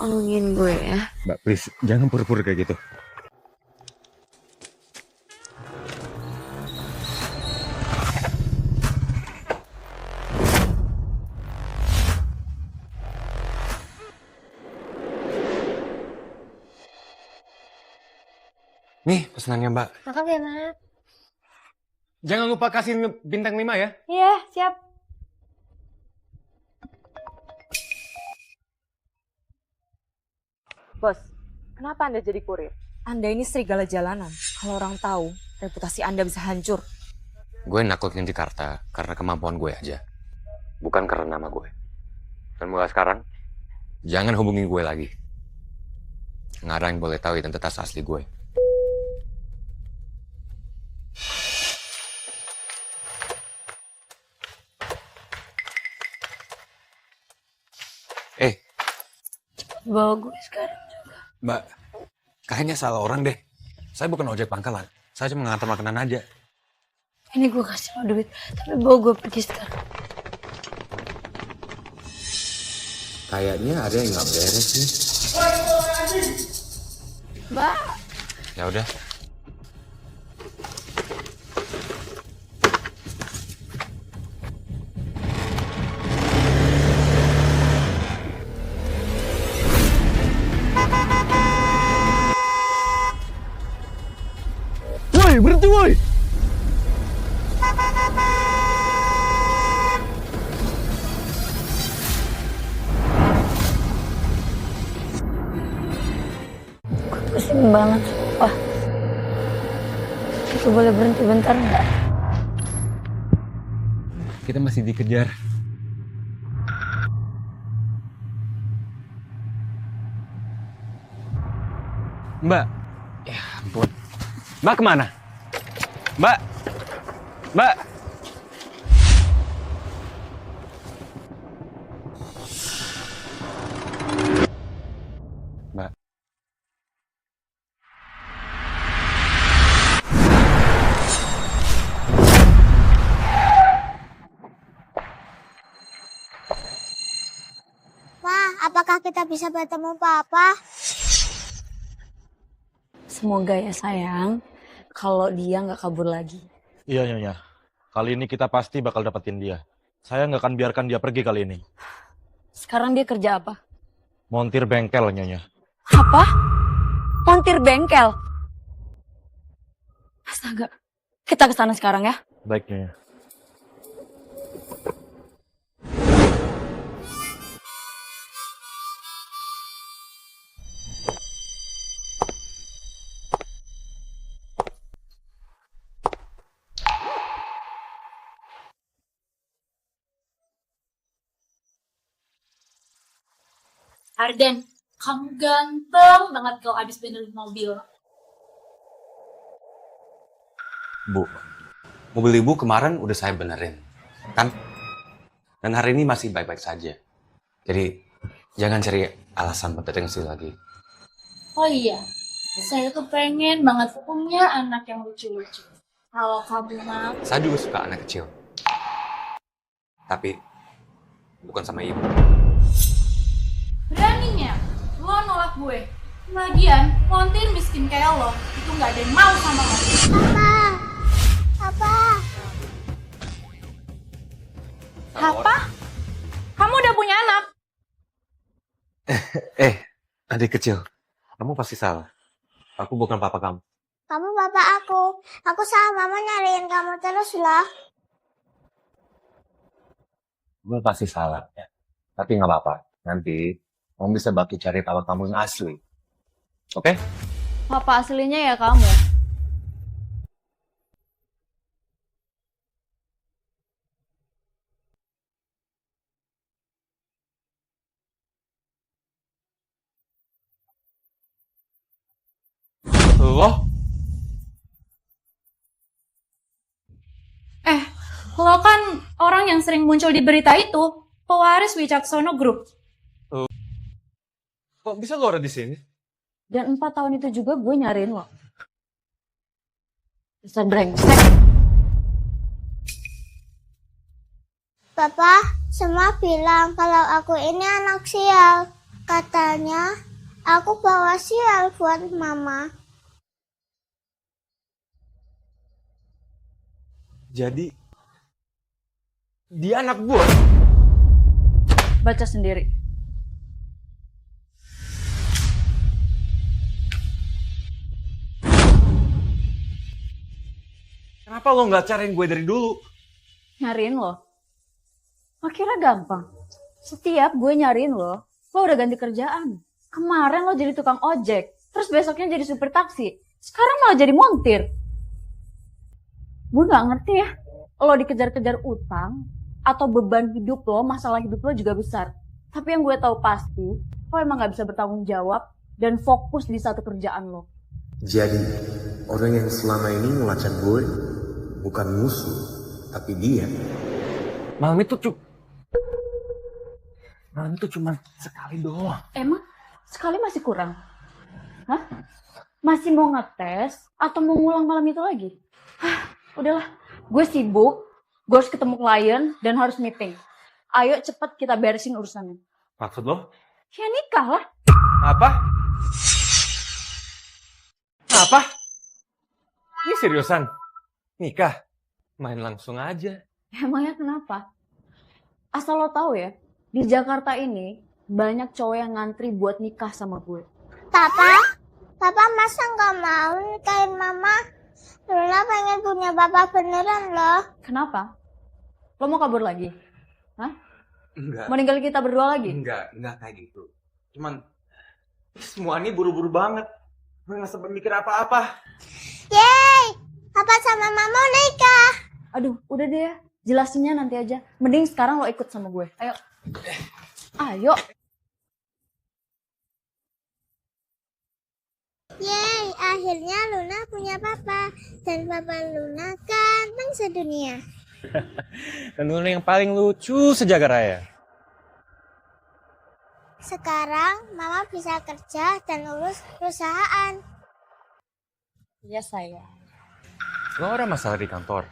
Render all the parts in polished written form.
tolongin gue ya. Mbak, please, jangan pura-pura kayak gitu. Nih, pesanannya Mbak. Makasih ya, Mak. Jangan lupa kasih bintang 5 ya. Iya, siap. Bos, kenapa Anda jadi kurir? Anda ini serigala jalanan. Kalau orang tahu, reputasi Anda bisa hancur. Gue naklukin Jakarta karena kemampuan gue aja. Bukan karena nama gue. Dan mulai sekarang, jangan hubungi gue lagi. Nggak ada yang boleh tahu identitas asli gue. Bawa gue sekarang juga. Mbak, kayaknya salah orang deh. Saya bukan ojek pangkalan. Saya cuma ngantar makanan aja. Ini gue kasih lo duit, tapi bawa gue pergi sekarang. Kayaknya ada yang nggak beres nih. Mbak. Ya udah. Woi, berhenti woi! Gue pusing banget, sumpah. Kita boleh berhenti bentar nggak? Kita masih dikejar. Mbak, ya ampun. Mbak kemana? Mbak, Mbak. Mbak. Ma, apakah kita bisa bertemu Papa? Semoga ya sayang, kalau dia nggak kabur lagi. Iya, Nyonya. Kali ini kita pasti bakal dapetin dia. Saya nggak akan biarkan dia pergi kali ini. Sekarang dia kerja apa? Montir bengkel, Nyonya. Apa? Montir bengkel? Astaga, kita ke sana sekarang ya. Baik, Nyonya. Arden, kamu ganteng banget kalau abis benerin mobil. Bu, mobil ibu kemarin udah saya benerin, kan? Dan hari ini masih baik-baik saja. Jadi, jangan cari alasan buat datang ke sini lagi. Oh iya, saya tuh pengen banget punya anak yang lucu-lucu. Kalau kamu mau, Saya juga suka anak kecil. Tapi, bukan sama ibu. beraninya lo nolak gue. Lagian, montir miskin kayak lo, itu nggak ada yang mau sama lo. Papa, Apa? Kamu udah punya anak? Adik kecil, kamu pasti salah. Aku bukan papa kamu. kamu papa aku. Aku sama mama nyariin kamu terus loh. Kamu pasti salah, ya. Tapi nggak apa-apa. Nanti, kamu bisa bantu cari papa kamu yang asli. Oke? Papa aslinya ya kamu. Loh? Lo kan orang yang sering muncul di berita itu, pewaris Wicaksono Group. Kok bisa lo ada di sini? Dan 4 tahun itu juga gue nyariin lo. Dasar brengsek. Papa, semua bilang kalau aku ini anak sial. Katanya aku bawa sial buat mama. Jadi, dia anak gue. Baca sendiri. Kenapa lo nggak cariin gue dari dulu? Nyariin lo. Akhirnya gampang. Setiap gue nyariin lo udah ganti kerjaan. Kemarin lo jadi tukang ojek, terus besoknya jadi supir taksi. Sekarang malah jadi montir. Gue gak ngerti ya, lo dikejar-kejar utang, atau beban hidup lo, masalah hidup lo juga besar. Tapi yang gue tahu pasti, lo emang gak bisa bertanggung jawab dan fokus di satu kerjaan lo. Jadi, orang yang selama ini ngelacak gue bukan musuh, tapi dia. Malam itu cuma sekali doang. Emang sekali masih kurang? Hah? Masih mau ngetes atau mau ngulang malam itu lagi? Udahlah, gue sibuk, gue harus ketemu klien dan harus meeting. Ayo cepet kita beresin urusannya. Maksud lo? Ya nikah lah. Apa? Apa? Ini seriusan? Nikah? Main langsung aja. Emangnya kenapa? Asal lo tahu ya, di Jakarta ini banyak cowok yang ngantri buat nikah sama gue. Papa masa nggak mau nikahin mama? Luna pengen punya papa beneran loh. Kenapa? Lo mau kabur lagi? Hah? Enggak. Mau ninggalin kita berdua lagi? Enggak kayak gitu. Cuman semua ini buru-buru banget. Gue nggak sempat mikir apa-apa. Yeay, papa sama mama nikah. Aduh, udah deh ya. Jelasinnya nanti aja. Mending sekarang lo ikut sama gue. Ayo. Ayo. Yeay, akhirnya Luna punya papa. Dan papa Luna ganteng sedunia. Dan Luna yang paling lucu sejagat raya. Sekarang mama bisa kerja dan urus perusahaan. Iya sayang. Lo ada masalah di kantor?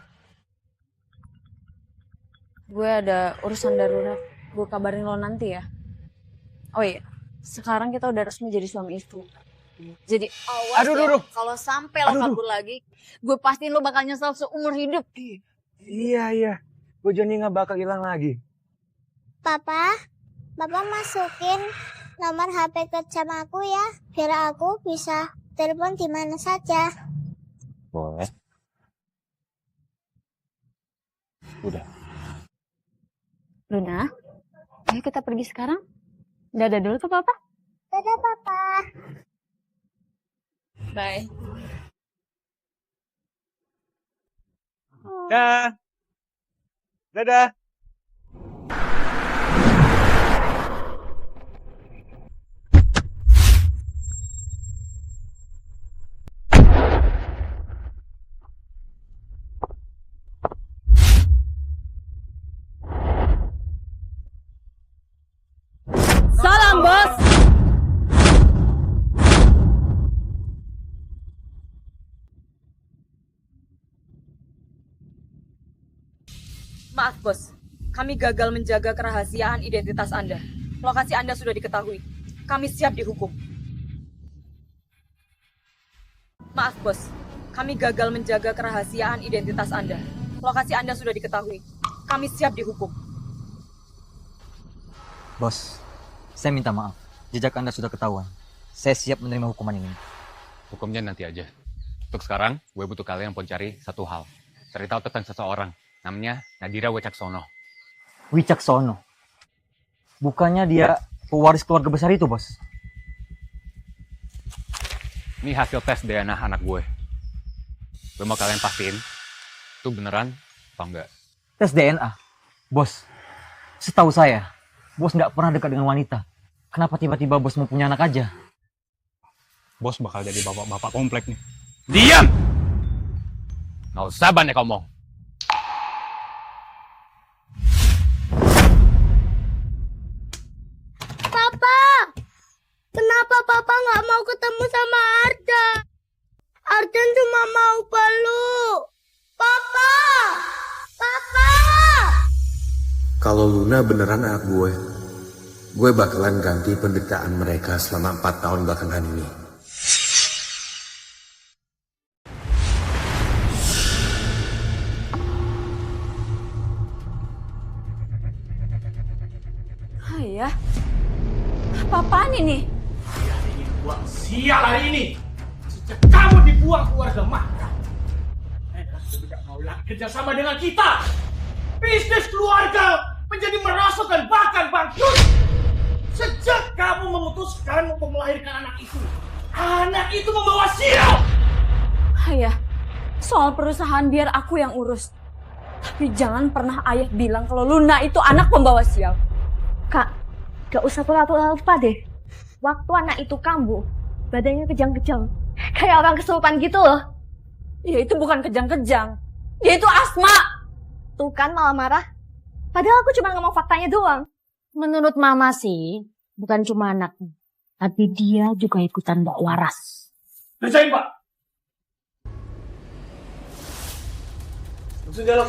Gue ada urusan darurat. Gue kabarin lo nanti ya. Oh iya, sekarang kita udah resmi jadi suami istri. Jadi awas ya, kalau sampai lo kabur lagi, gue pastiin lo bakal nyesel seumur hidup. Iya. Gue janji nggak bakal hilang lagi. Papa masukin nomor HP kerja aku ya, biar aku bisa telepon di mana saja. Boleh. Udah. Luna, ayo kita pergi sekarang. Dadah dulu ke papa. Dadah papa. Bye. Dadah. Salam bos. Maaf bos, kami gagal menjaga kerahasiaan identitas Anda. Lokasi Anda sudah diketahui. Kami siap dihukum. Maaf bos, kami gagal menjaga kerahasiaan identitas Anda. Lokasi Anda sudah diketahui. Kami siap dihukum. Bos, saya minta maaf. Jejak Anda sudah ketahuan. Saya siap menerima hukuman ini. Hukumnya nanti aja. Untuk sekarang, gue butuh kalian untuk cari satu hal. Cari tahu tentang seseorang. Namanya Nadira Wicaksono. Wicaksono? Bukannya dia pewaris keluarga besar itu, bos? Ini hasil tes DNA anak gue. Gue mau kalian pastiin, itu beneran apa enggak? Tes DNA? Bos, setahu saya, bos nggak pernah dekat dengan wanita. Kenapa tiba-tiba bos mau punya anak aja? Bos bakal jadi bapak-bapak komplek nih. Diam! Nggak usah banyak ngomong. Papa, kenapa papa nggak mau ketemu sama Ardan? Ardan cuma mau peluk. Papa. Kalau Luna beneran anak gue, gue bakalan ganti penderitaan mereka selama 4 tahun belakangan ini. Ayah, apa-apaan ini? Dia ingin buang sial hari ini. Sejak kamu dibuang keluarga Maka, mereka sudah tidak mau lagi kerjasama dengan kita. Bisnis keluarga menjadi merosot dan bahkan bangkrut. Sejak kamu memutuskan untuk melahirkan anak itu membawa sial. Ayah, soal perusahaan biar aku yang urus. Tapi jangan pernah ayah bilang kalau Luna itu anak pembawa sial. Kak, gak usah pura-pura deh. Waktu anak itu kambuh, badannya kejang-kejang. Kayak orang kesurupan gitu loh. Ya itu bukan kejang-kejang. Dia itu asma. Tuh kan malah marah. Padahal aku cuma ngomong faktanya doang. Menurut mama sih, bukan cuma anaknya, tapi dia juga ikutan gak waras. Kerjain, Pak. Langsung dialog.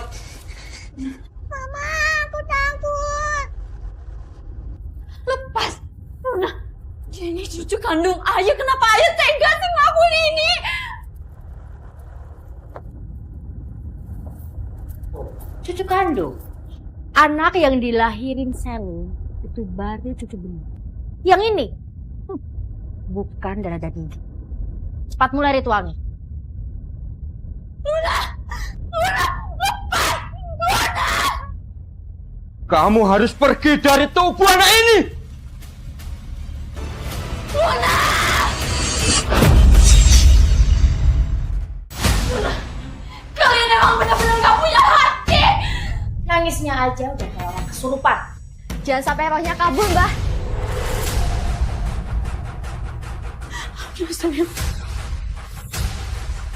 Mama, aku takut. Lepas. Luna, dia ini cucu kandung ayah. Kenapa ayah tega sih ngelakuin ini? Cucu kandung? Anak yang dilahirin Sally itu baru cucu benih. Yang ini bukan darah daging. Cepat mulai ritualnya. Kamu harus pergi dari tubuh anak ini. Kalian emang benar-benar gak punya hati. Nangisnya aja udah kayak orang kesurupan. Jangan sampai rohnya kabur, Mbah. Aduh, sayang.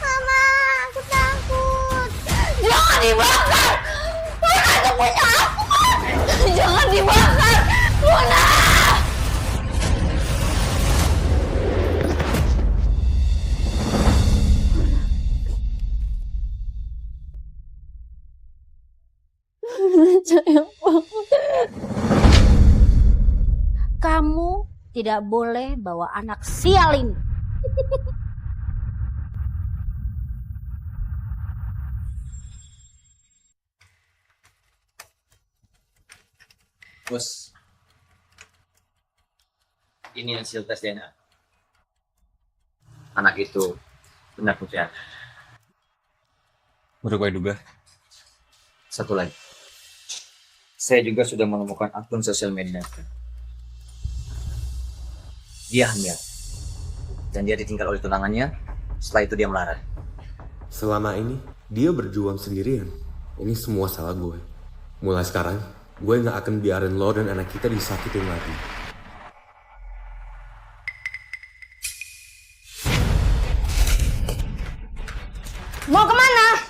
Mama, aku takut. Jangan dibakar. Luna itu punya aku. Jangan dibakar. Luna. Sayang banget. Kamu tidak boleh bawa anak sial ini. Bos, ini hasil tes DNA. Anak itu benar putri Anda. Udah gue duga. Satu lagi, saya juga sudah menemukan akun sosial media. Dia hamil, dan dia ditinggal oleh tunangannya. Setelah itu dia melarat. Selama ini, dia berjuang sendirian. Ini semua salah gue. Mulai sekarang, gue gak akan biarin lo dan anak kita disakitin lagi. Mau kemana?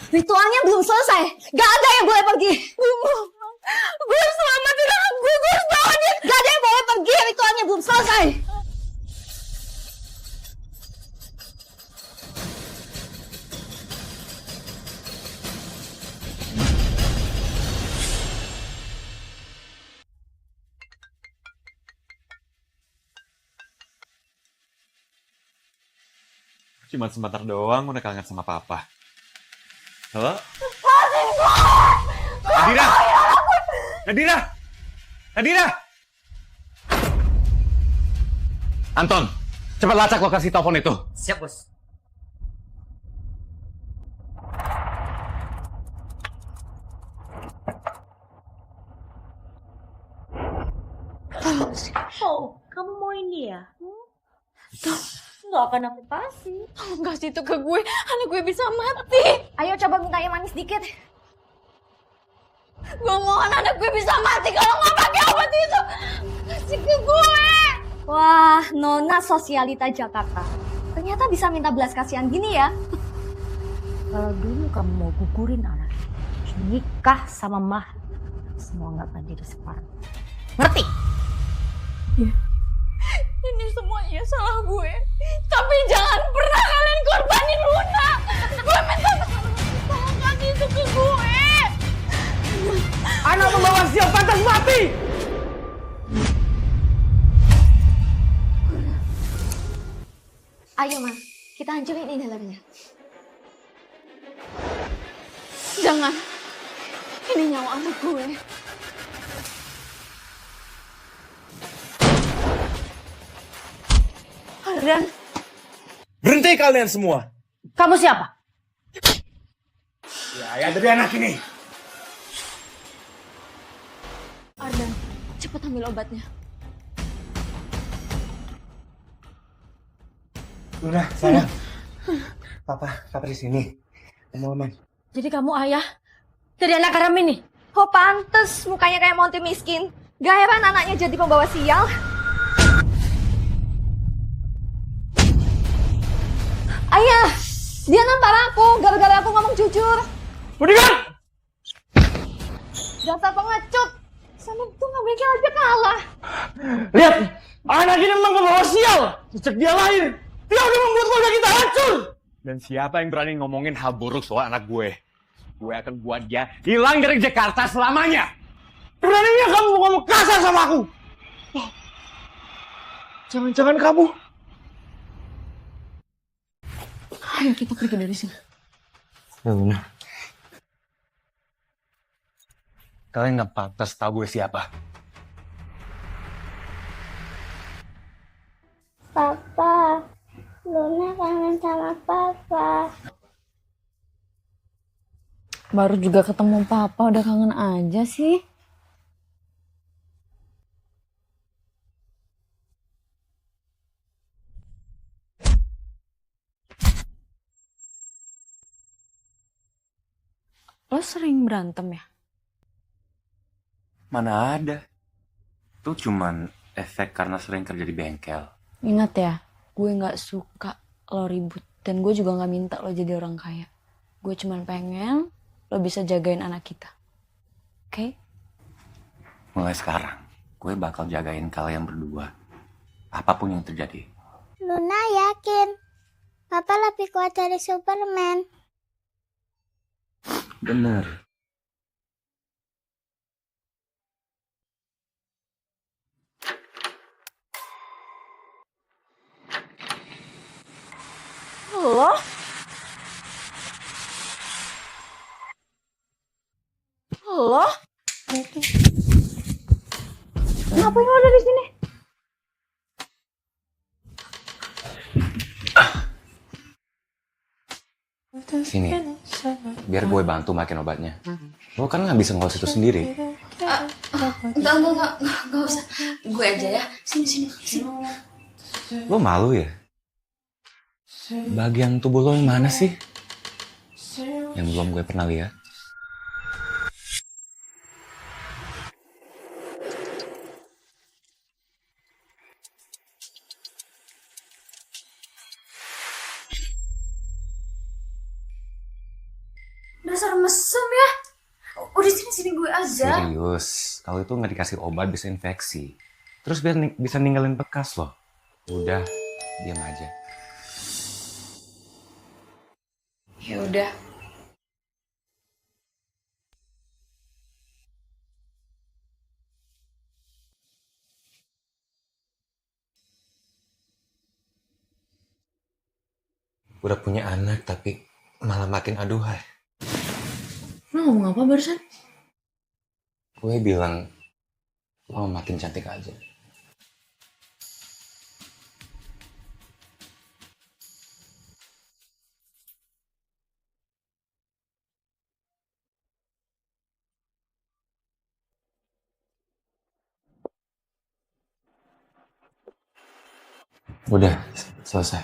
Ritualnya belum selesai. Gak ada yang boleh pergi. Gue selamatin anak gue harus bawa dia. Gak ada yang boleh pergi. Ritualnya belum selesai. Cuma sebentar doang udah kangen sama papa. Halo? Nadira! Nadira! Nadira! Anton, cepat lacak lokasi telepon itu. Siap, Bos. Oh, kamu mau ini ya? Nggak akan aku kasih. Tolong kasih itu ke gue. Anak gue bisa mati. Ayo coba minta yang manis dikit. Gue mohon anak gue bisa mati kalau nggak pakai obat itu. Kasih ke gue. Wah, Nona sosialita Jakarta. Ternyata bisa minta belas kasihan gini ya. Kalau dulu kamu mau gugurin anak, nikah sama Mah, semua nggak akan jadi separuh. Ngerti? Ini semuanya salah gue. Tapi jangan pernah kalian korbanin Luna. Gue minta tolong kasih itu ke gue. Anak membawa sial pantas mati. Ayo, Ma. Kita hancurin ini dalamnya. Jangan. Ini nyawa anak gue. Ardan. Berhenti kalian semua. Kamu siapa? Ya, ayah dari anak ini. Ardan, cepet ambil obatnya. Luna, sayang. Papa di sini. Kamu aman. Jadi kamu ayah dari anak haram ini? Oh, pantes mukanya kayak Monty miskin. Gak heran anaknya jadi pembawa sial. Ayah, dia nampar aku gara-gara aku ngomong jujur. Bodyguard! Dasar pengecut. Sama tukang bengkel aja kalah. Lihat, anak ini memang pembawa sial. Sejak dia lahir, dia udah membuat keluarga kita hancur. Dan siapa yang berani ngomongin hal buruk soal anak gue akan buat dia hilang dari Jakarta selamanya. Beraninya kamu ngomong kasar sama aku. Oh, jangan-jangan kamu. Ayo kita pergi dari sini. Ya Luna. Kalian gak pantas tahu gue siapa. Papa, Luna kangen sama Papa. Baru juga ketemu Papa udah kangen aja sih. Lo sering berantem ya? Mana ada. Itu cuman efek karena sering kerja di bengkel. Ingat ya, gue gak suka lo ribut. Dan gue juga gak minta lo jadi orang kaya. Gue cuman pengen lo bisa jagain anak kita. Oke? Mulai sekarang, gue bakal jagain kalian berdua. Apapun yang terjadi. Luna yakin Papa lebih kuat dari Superman. Bener. Lo? Lo? Ngapain lo ada di sini? Sini, biar gue bantu makin obatnya. Lo kan nggak bisa ngurus itu sendiri. Enggak usah. Gue aja ya. Sini. Lo malu ya? Bagian tubuh lo yang mana sih? Yang belum gue pernah lihat. Dasar mesum ya. Udah sini gue aja. Serius, kalau itu nggak dikasih obat bisa infeksi. Terus bisa ninggalin bekas loh. Udah, diam aja. Ya udah. Udah punya anak tapi malah makin aduhai. Lo ngomong apa barusan? Gue bilang lo makin cantik aja. Udah, selesai.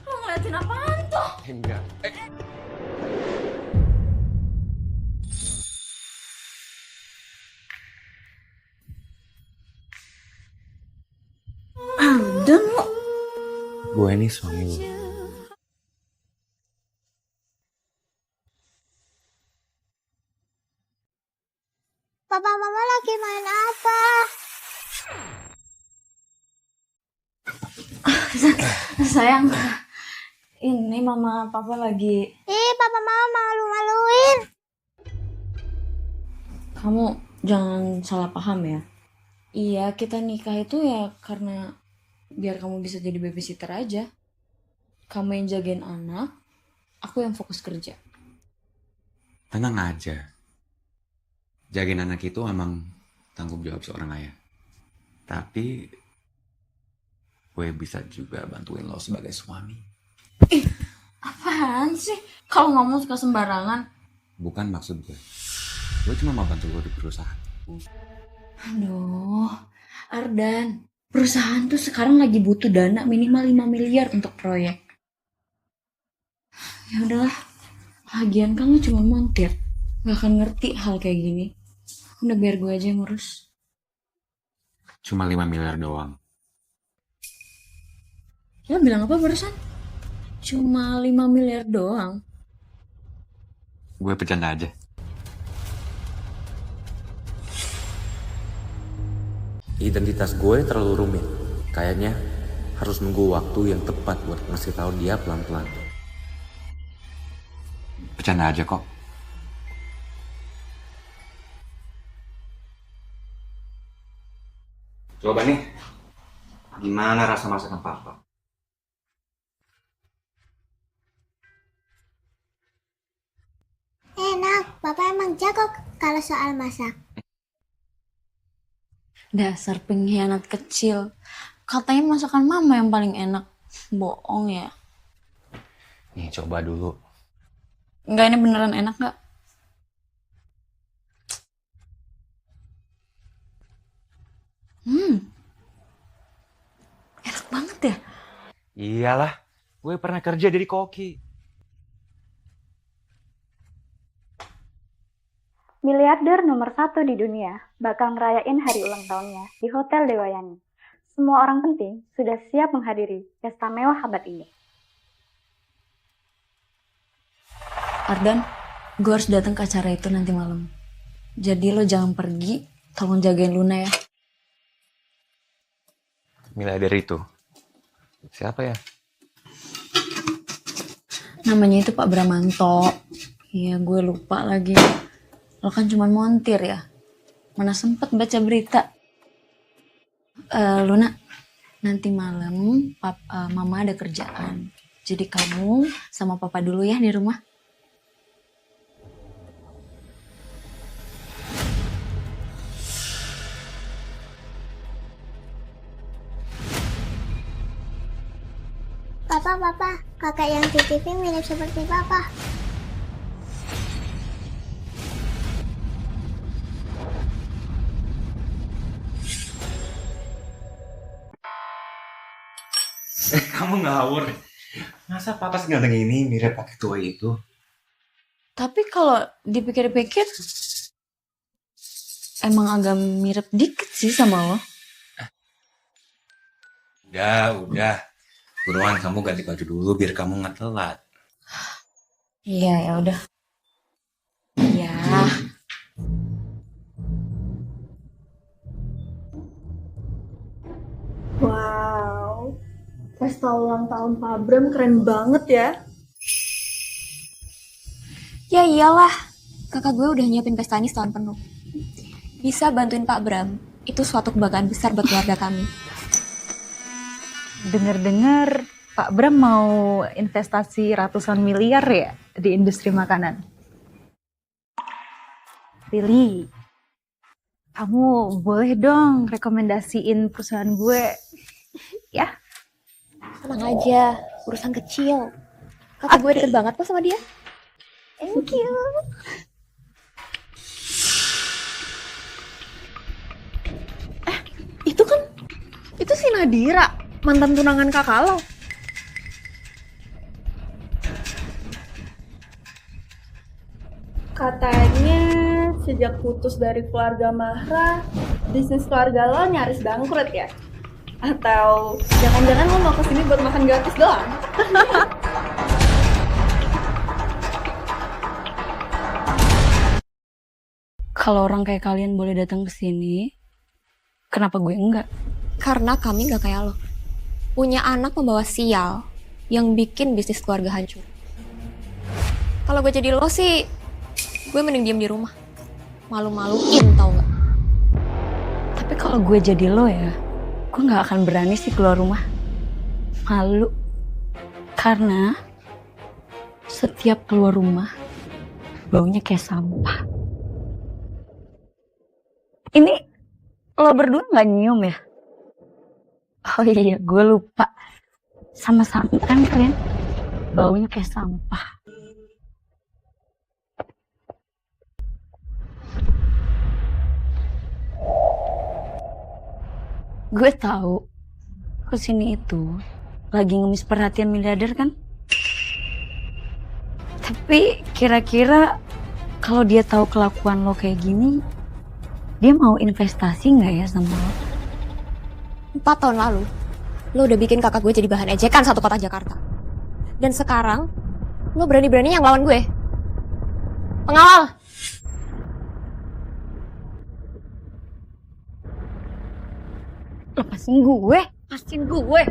Lo ngeliatin apaan tuh? Enggak. Ardan lo. Gue ini suami lo. Papa Mama lagi main apa? Sayang, Ini mama papa lagi. Ih, papa mama malu-maluin. Kamu jangan salah paham ya. Iya, kita nikah itu ya karena biar kamu bisa jadi babysitter aja. Kamu yang jagain anak, aku yang fokus kerja. Tenang aja. Jagain anak itu emang tanggung jawab seorang ayah. Tapi gue bisa juga bantuin lo sebagai suami. Apaan sih? Kalau ngomong suka sembarangan. Bukan maksud gue. Gue cuma mau bantu lo di perusahaan. Aduh, Ardan. Perusahaan tuh sekarang lagi butuh dana minimal 5 miliar untuk proyek. Ya udahlah. Lagian kan lu cuma montir. Gak akan ngerti hal kayak gini. Udah biar gue aja yang ngurus. Cuma 5 miliar doang. Lo bilang apa barusan? Cuma 5 miliar doang. Gue bercanda aja. Identitas gue terlalu rumit. Kayaknya harus nunggu waktu yang tepat buat ngasih tahu dia pelan-pelan. Bercanda aja kok. Coba nih, gimana rasa masakan papa? Enak, papa emang jago kalau soal masak. Dasar pengkhianat kecil. Katanya masakan mama yang paling enak. Bohong ya. Nih coba dulu. Enggak, ini beneran enak gak? Enak banget ya? Iyalah, gue pernah kerja jadi koki. Miliarder nomor 1 di dunia bakal ngerayain hari ulang tahunnya di Hotel Dewayani. Semua orang penting sudah siap menghadiri pesta mewah abad ini. Ardan, gue harus datang ke acara itu nanti malam. Jadi lo jangan pergi, tolong jagain Luna ya. Miliarder itu? Siapa ya? Namanya itu Pak Bramanto. Iya, gue lupa lagi. Lo kan cuma montir ya. Mana sempet baca berita. Luna, nanti malam mama ada kerjaan. Jadi kamu sama papa dulu ya di rumah. Papa, kakak yang di TV mirip seperti papa. Kamu ngawur. Masa papa seganteng ini mirip pakai tua itu? Tapi kalau dipikir-pikir, emang agak mirip dikit sih sama lo. Udah. Buruan kamu ganti baju dulu biar kamu nggak telat. Iya, ya udah. Iya. Wow, pesta ulang tahun Pak Bram keren banget ya. Ya iyalah, kakak gue udah nyiapin pesta ini setahun penuh. Bisa bantuin Pak Bram, itu suatu kebanggaan besar buat keluarga kami. Dengar-dengar Pak Bram mau investasi ratusan miliar ya di industri makanan. Lili, kamu boleh dong rekomendasiin perusahaan gue, ya? Tenang aja, urusan kecil. Kakak gue deket banget kok sama dia. Thank you. Itu si Nadira, mantan tunangan kakak lo. Katanya sejak putus dari keluarga Mahra, bisnis keluarga lo nyaris bangkrut ya? Atau jangan-jangan lo mau kesini buat makan gratis doang? Kalau orang kayak kalian boleh datang ke sini, kenapa gue enggak? Karena kami gak kayak lo. Punya anak membawa sial. yang bikin bisnis keluarga hancur. Kalau gue jadi lo sih, gue mending diem di rumah. Malu-maluin tau gak? Tapi kalau gue jadi lo ya, gue gak akan berani sih keluar rumah. Malu. Karena setiap keluar rumah, baunya kayak sampah. Ini lo berdua gak nyium ya? Oh iya, gue lupa. Sama-sama kan kalian? Baunya kayak sampah. Gue tahu kesini itu lagi ngemis perhatian miliarder kan? Tapi kira-kira kalau dia tahu kelakuan lo kayak gini, dia mau investasi nggak ya sama lo? 4 tahun lalu, lo udah bikin kakak gue jadi bahan ejekan satu kota Jakarta. Dan sekarang, lo berani-beraninya ngelawan gue. Pengawal! Lepasin gue, lepasin gue,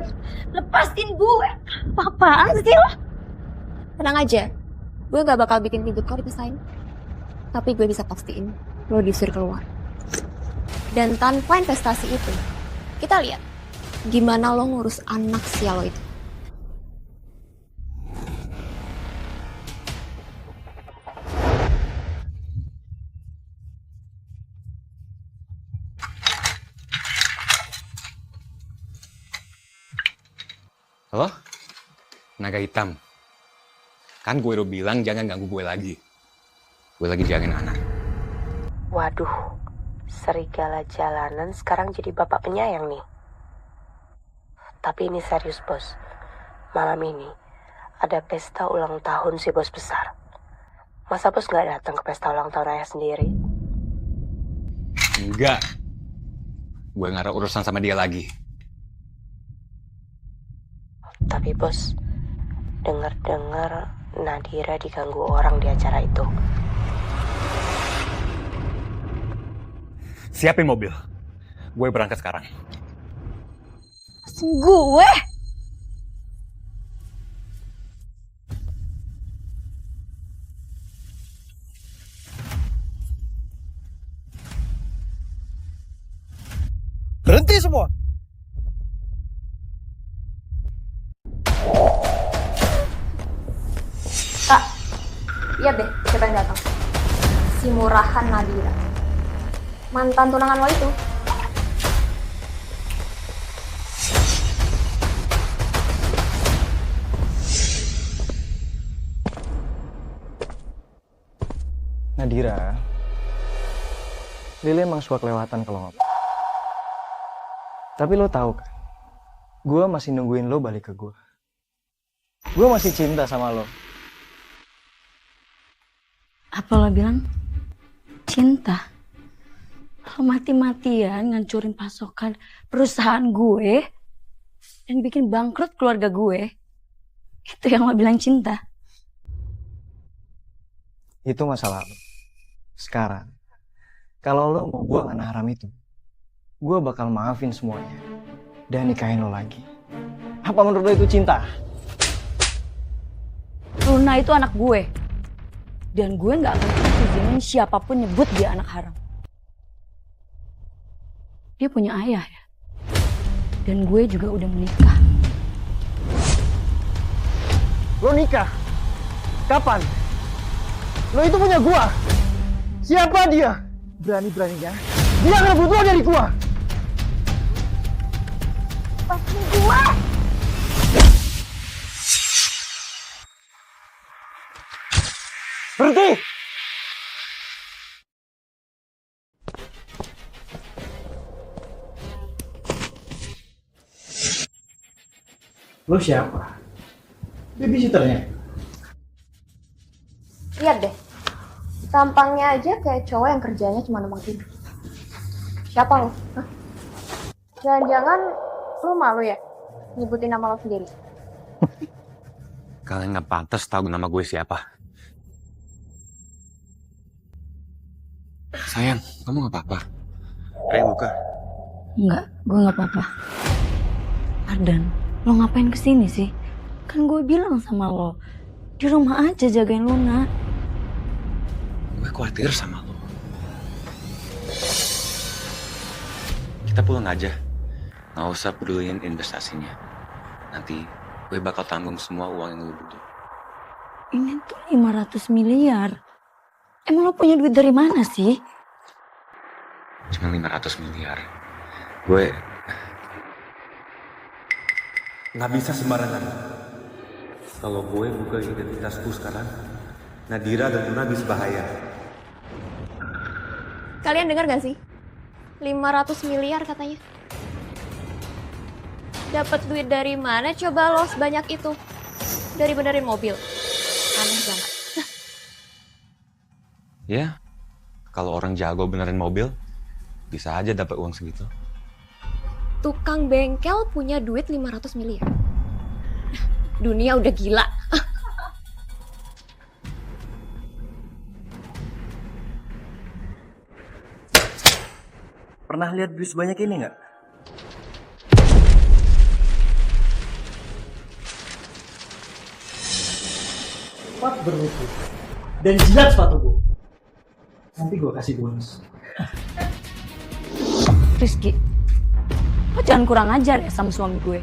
lepasin gue. Apa-apaan sih lo? Tenang aja, gue gak bakal bikin hidup kau dipisahin. Tapi gue bisa pastiin, lo diusir keluar. Dan tanpa investasi itu, kita lihat gimana lo ngurus anak sial lo itu. Halo? Naga hitam. Kan gue udah bilang jangan ganggu gue lagi. Gue lagi jagain anak. Waduh, serigala jalanan sekarang jadi bapak penyayang nih. Tapi ini serius bos. Malam ini ada pesta ulang tahun si bos besar. Masa bos gak datang ke pesta ulang tahun ayah sendiri? Enggak. Gue gak ada urusan sama dia lagi. Tapi bos, dengar-dengar Nadira diganggu orang di acara itu. Siapin mobil. Gue berangkat sekarang. Gue? Berhenti semua. Kak, lihat deh siapa yang datang. Si murahan Nadira. Mantan tunangan lo itu. Nadira, Lili emang suka kelewatan kalau ngomong. Tapi lo tahu kan, gue masih nungguin lo balik ke gue. Gue masih cinta sama lo. Apa lo bilang cinta? Lo mati-matian ngancurin pasokan perusahaan gue dan bikin bangkrut keluarga gue. Itu yang lo bilang cinta? Itu masa lalu. Sekarang, kalau lo mau buang anak haram itu, gue bakal maafin semuanya dan nikahin lo lagi. Apa menurut lo itu cinta? Luna itu anak gue. Dan gue gak akan izinin siapapun nyebut dia anak haram. Dia punya ayah ya. Dan gue juga udah menikah. Lo nikah? Kapan? Lo itu punya gue. Siapa dia? Berani-beraninya dia ngerebut lo dari gue. Pasti gue. Berhenti! Lo siapa? Babysitternya? Lihat deh. Tampangnya aja kayak cowok yang kerjanya cuma numpang tidur. Siapa lo? Hah? Jangan-jangan lo malu ya nyebutin nama lo sendiri? Kalian gak pantas tahu nama gue siapa. Sayang, kamu gak apa-apa? Kayak luka? Enggak, gue gak apa-apa. Ardan, lo ngapain kesini sih? Kan gue bilang sama lo, di rumah aja jagain Luna. Gue khawatir sama lo. Kita pulang aja. Nggak usah peduliin investasinya. Nanti gue bakal tanggung semua uang yang lo butuh. Ini tuh 500 miliar. Emang lo punya duit dari mana sih? Cuma 500 miliar. Gue nggak bisa sembarangan. Kalau gue buka identitasku sekarang, Nadira dan Luna bisa bahaya. Kalian dengar gak sih? 500 miliar katanya. Dapat duit dari mana coba lo sebanyak itu? Dari benerin mobil. Aneh banget. ya, kalau orang jago benerin mobil, bisa aja dapat uang segitu. Tukang bengkel punya duit 500 miliar. Dunia udah gila. Pernah lihat duit sebanyak ini nggak? Cepat berlutut dan jilat sepatuku. Nanti gue kasih bonus. Rizky, lo jangan kurang ajar ya sama suami gue.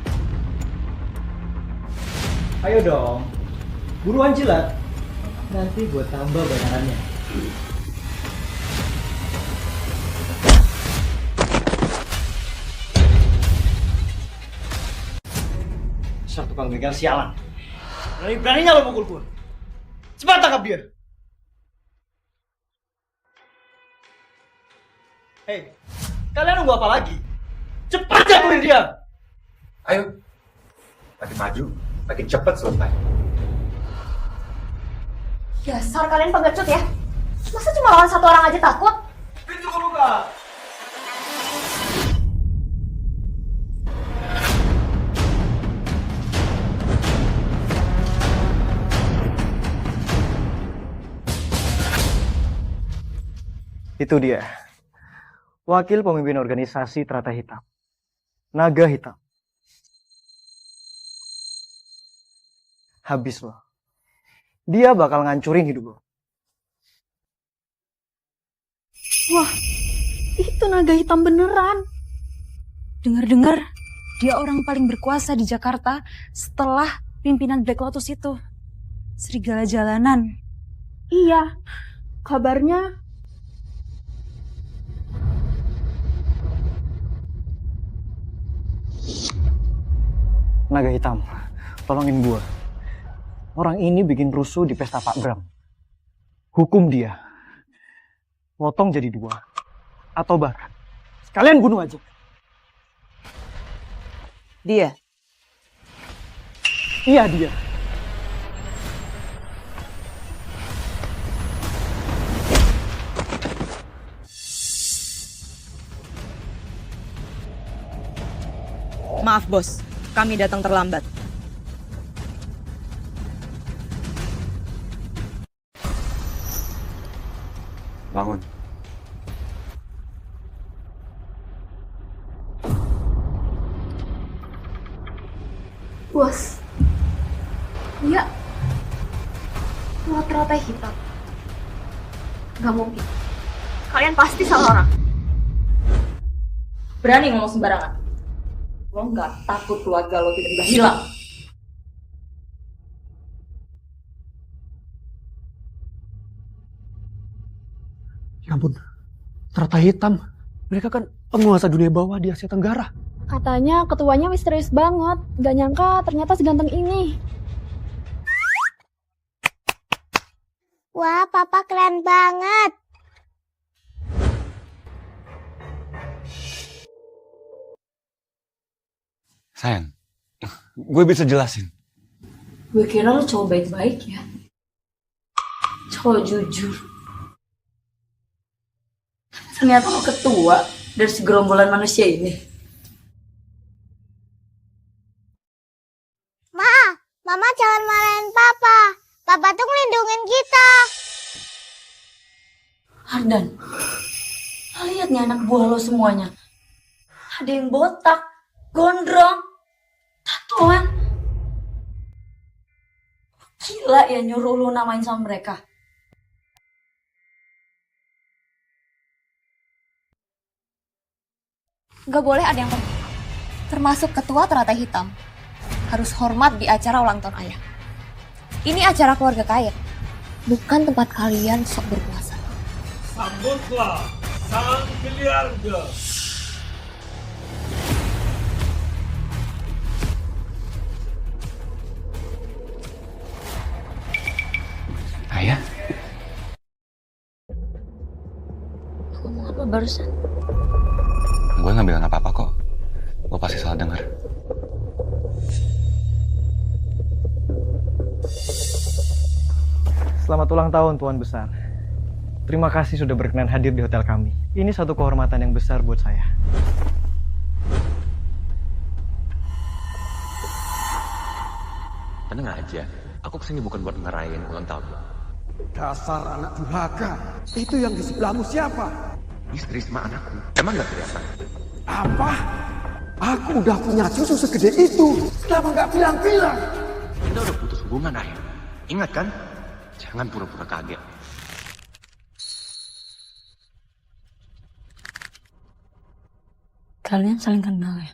Ayo dong, buruan jilat. Nanti gue tambah bayarannya. Dasar tukang bengkel sialan. Berani-beraninya lo mukulku. Cepat tangkap dia. Hei, kalian nunggu apa lagi? Cepat jatuhin dia. Ayo, makin maju, makin cepat selesai. Dasar kalian pengecut ya. Masa cuma lawan satu orang aja takut? Pintu kebuka. Itu dia. Wakil pemimpin organisasi Trata Hitam. Naga Hitam. Habis lo. Dia bakal ngancurin hidup lo. Wah, itu naga hitam beneran. Dengar-dengar, dia orang paling berkuasa di Jakarta setelah pimpinan Black Lotus itu. Serigala jalanan. Iya, kabarnya Naga Hitam, tolongin gua. Orang ini bikin rusuh di pesta Pak Bram. Hukum dia. Potong jadi 2. Atau barat. Sekalian bunuh aja. Dia? Iya, dia. Maaf bos, kami datang terlambat. Bangun. Bos. Iya. Lewat rantai hitam. Gak mungkin. Kalian pasti salah orang. Berani ngomong sembarangan. Lo nggak takut keluarga lo tiba-tiba hilang? Ya ampun, Trata Hitam. Mereka kan penguasa dunia bawah di Asia Tenggara. Katanya ketuanya misterius banget. Gak nyangka ternyata seganteng ini. Wah, papa keren banget. Sayang, gue bisa jelasin. Gue kira lo cowok baik-baik ya. Cowok jujur. Ternyata lo ketua dari segerombolan manusia ini. Ma, mama jangan marahin papa. Papa tuh ngelindungin kita. Ardan, lo lihat nih anak buah lo semuanya. Ada yang botak, gondrong, tatoan. Gila ya nyuruh lu namain sama mereka. Gak boleh ada yang terhormat. Termasuk ketua teratai hitam. Harus hormat di acara ulang tahun ayah. Ini acara keluarga kaya. Bukan tempat kalian sok berkuasa. Sambutlah sang miliarder. Ayah, Ngomong apa barusan? gue nggak bilang apa-apa kok. Lo pasti salah dengar. Selamat ulang tahun Tuan Besar. Terima kasih sudah berkenan hadir di hotel kami. Ini satu kehormatan yang besar buat saya. Tenang aja, aku kesini bukan buat ngerayain ulang tahun. Dasar anak durhaka. Itu yang di sebelahmu siapa? Istri sama anakku. Emang nggak kelihatan? Apa? Aku udah punya cucu segede itu. Kenapa nggak bilang-bilang? Kita udah putus hubungan, Ayah. Ingat kan? Jangan pura-pura kaget. Kalian saling kenal ya?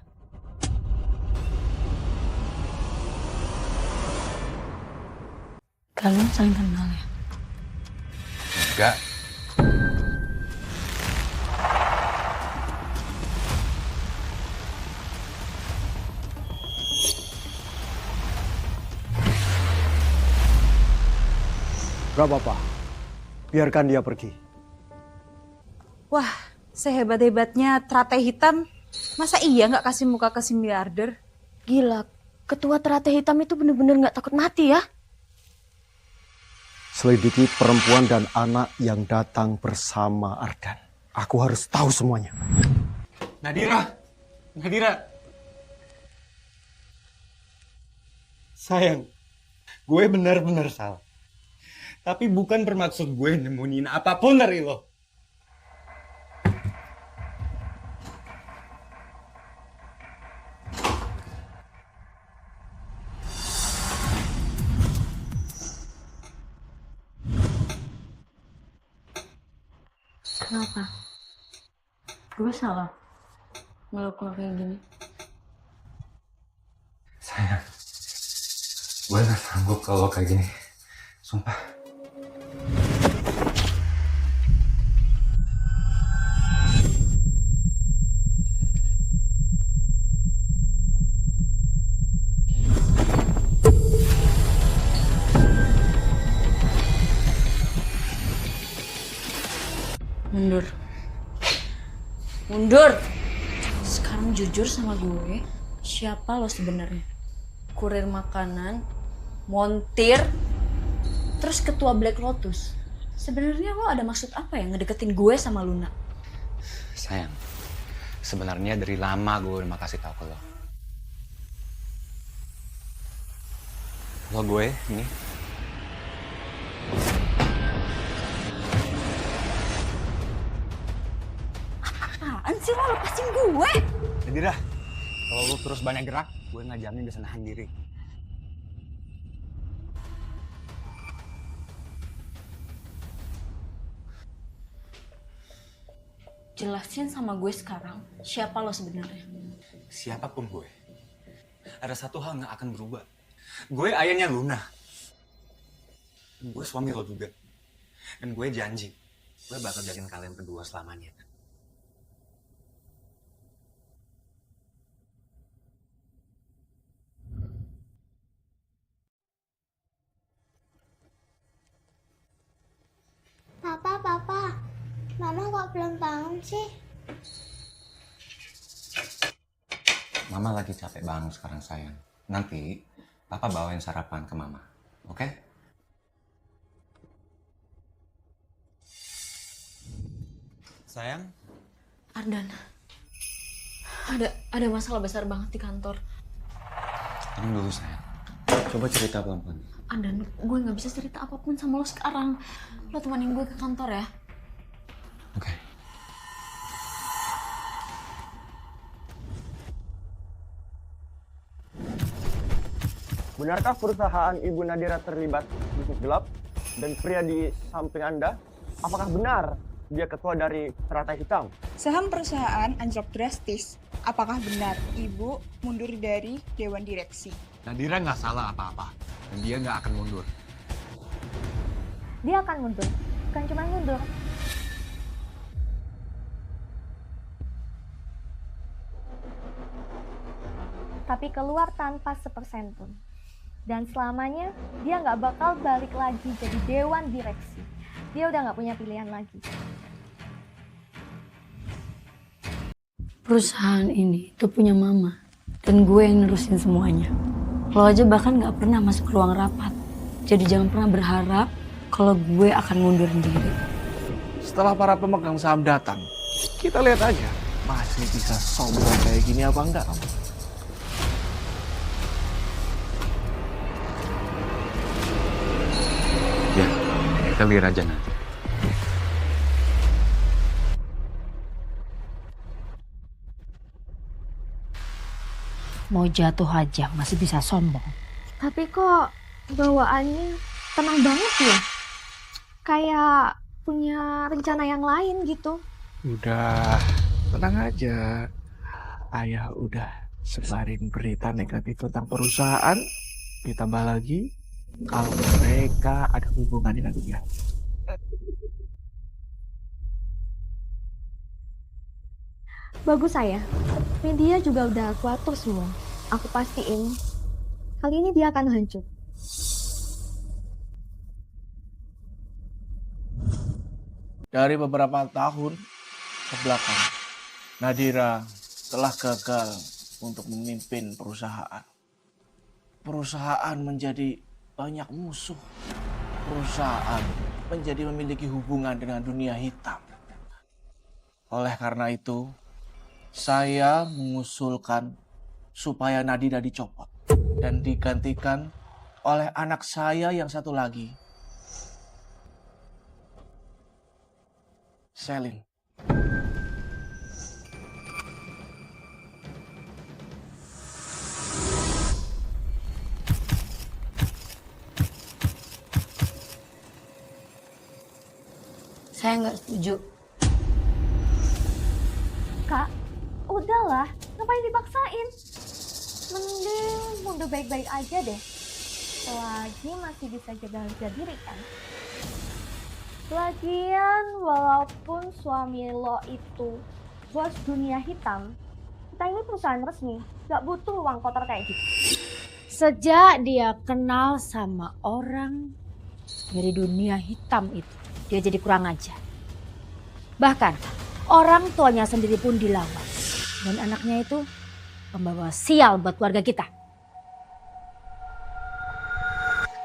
Kalian saling kenal ya? Enggak. Gak apa-apa. Biarkan dia pergi. Wah, sehebat-hebatnya teratai hitam, masa iya nggak kasih muka ke si miliarder? Gila, ketua teratai hitam itu bener-bener nggak takut mati ya? Selidiki perempuan dan anak yang datang bersama Ardan. Aku harus tahu semuanya. Nadira! Sayang, gue benar-benar salah. Tapi bukan bermaksud gue nyembunyiin apapun dari lo. Kenapa? Gue salah ngeluk kayak gini. Sayang, gue gak sanggup kalau kayak gini. Sumpah. Mundur. Mundur. Sekarang jujur sama gue, siapa lo sebenarnya? Kurir makanan, montir, terus ketua Black Lotus. Sebenarnya lo ada maksud apa ya ngedeketin gue sama Luna? Sayang, sebenarnya dari lama gue udah mau kasih tau ke lo. Lo gue, ini. Apaan sih lo lepasin gue? Nadira, kalau lo terus banyak gerak, gue nggak jamin bisa nahan diri. Jelasin sama gue sekarang, siapa lo sebenarnya? Siapapun gue, ada satu hal yang akan berubah. Gue ayahnya Luna. Gue suami lo juga. Dan gue janji, gue bakal jagain kalian berdua selamanya. Papa, Mama kok belum bangun sih? Mama lagi capek banget sekarang, sayang. Nanti, Papa bawain sarapan ke Mama. Oke? Sayang? Ardan, ada masalah besar banget di kantor. Tenang dulu, sayang. Coba cerita pelan-pelan. Ardan, gue gak bisa cerita apapun sama lo sekarang. Lo temenin gue ke kantor ya. Oke. Benarkah perusahaan Ibu Nadira terlibat bisnis gelap dan pria di samping Anda, apakah benar dia ketua dari Rantai Hitam? Saham perusahaan anjlok drastis. Apakah benar Ibu mundur dari Dewan Direksi? Nadira nggak salah apa-apa. Dan dia nggak akan mundur. Dia akan mundur, bukan cuma mundur. Tapi keluar tanpa sepersen pun. Dan selamanya dia nggak bakal balik lagi jadi dewan direksi. Dia udah nggak punya pilihan lagi. Perusahaan ini tuh punya mama. Dan gue yang nerusin semuanya. Lo aja bahkan nggak pernah masuk ke ruang rapat. Jadi jangan pernah berharap kalau gue akan mundurin diri. Setelah para pemegang saham datang, kita lihat aja masih bisa sombong kayak gini apa enggak. Ya, kita lihat aja nanti. Mau jatuh aja masih bisa sombong. Tapi kok bawaannya tenang banget ya? Kayak punya rencana yang lain gitu. Udah, tenang aja. Ayah udah sebarin berita negatif tentang perusahaan. Ditambah lagi kalau mereka ada hubungan dengan dia. Bagus saya. Media juga udah aku atur semua. Aku pastiin kali ini dia akan hancur. Dari beberapa tahun ke belakang, Nadira telah gagal untuk memimpin perusahaan. Perusahaan menjadi banyak musuh. Perusahaan menjadi memiliki hubungan dengan dunia hitam. Oleh karena itu, saya mengusulkan supaya Nadira dicopot dan digantikan oleh anak saya yang satu lagi, Selin. Saya nggak setuju. Kak, udahlah, ngapain dipaksain? Mending mundur baik-baik aja deh. Selagi masih bisa jaga harga diri kan. Lagian, walaupun suami lo itu bos dunia hitam, kita ini perusahaan resmi, gak butuh uang kotor kayak gitu. Sejak dia kenal sama orang dari dunia hitam itu, dia jadi kurang ajar. Bahkan orang tuanya sendiri pun dilawan. Dan anaknya itu pembawa sial buat keluarga kita.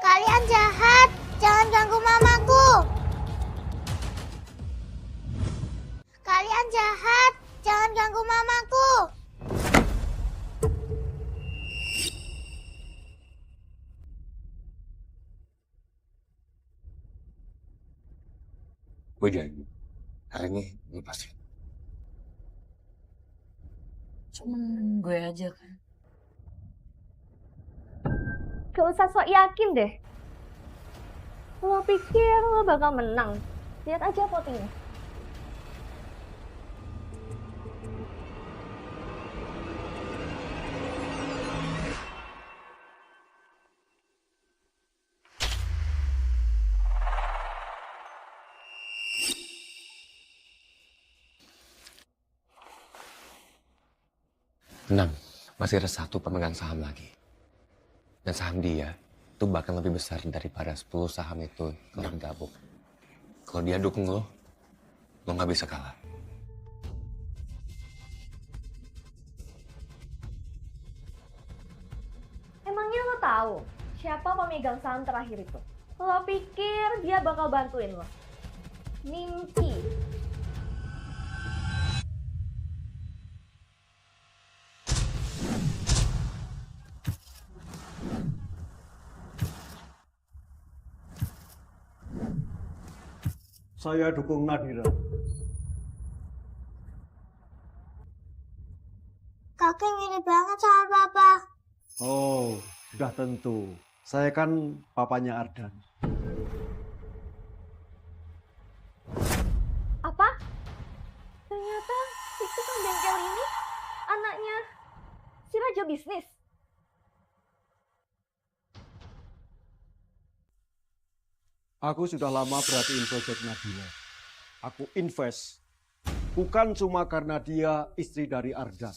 Kalian jahat, jangan ganggu mamaku. Kalian jahat, jangan ganggu mamaku. Gue janji, hari ini gue pasti. Cuman gue aja kan. Gak usah sok yakin deh. Lo pikir lo bakal menang? Lihat aja votingnya. Enam, masih ada satu pemegang saham lagi. Dan saham dia itu bahkan lebih besar daripada 10 saham itu kalau digabung. Kalau dia dukung lo nggak bisa kalah. Emangnya lo tahu siapa pemegang saham terakhir itu? Lo pikir dia bakal bantuin lo? Mimpi. Saya dukung Nadira. Kakek mirip banget sama papa. Oh, sudah tentu. Saya kan papanya Ardan. bengkel ini anaknya si Raja Bisnis. Aku sudah lama perhatiin proyek Nabila. Aku invest. Bukan cuma karena dia istri dari Ardan.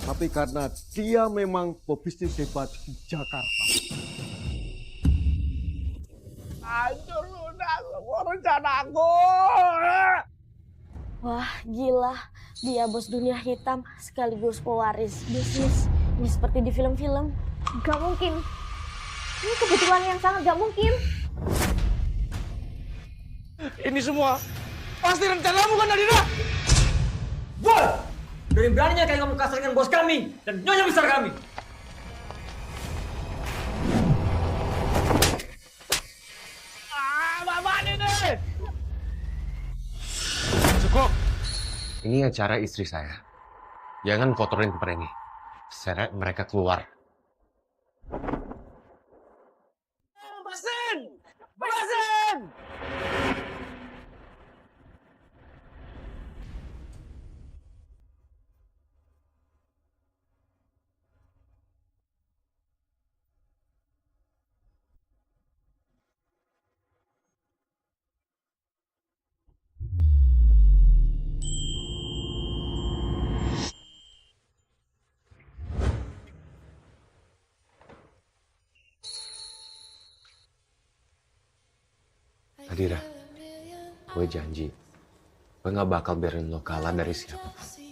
Tapi karena dia memang pebisnis hebat di Jakarta. Hancur lunas semua rencana aku. Wah, gila. Dia bos dunia hitam sekaligus pewaris bisnis. Ini seperti di film-film. Gak mungkin. Ini kebetulan yang sangat gak mungkin. Ini semua pasti rencanamu kan, Nadira? Boy! Berani-beraninya kayak kamu kasar dengan bos kami dan nyonya besar kami. Bapak ini! Cukup. Ini acara istri saya. Jangan kotorin tempat ini. Seret mereka keluar. Basin! Basin! Nadira, gue janji, gue gak bakal biarin lo kalah dari siapapun.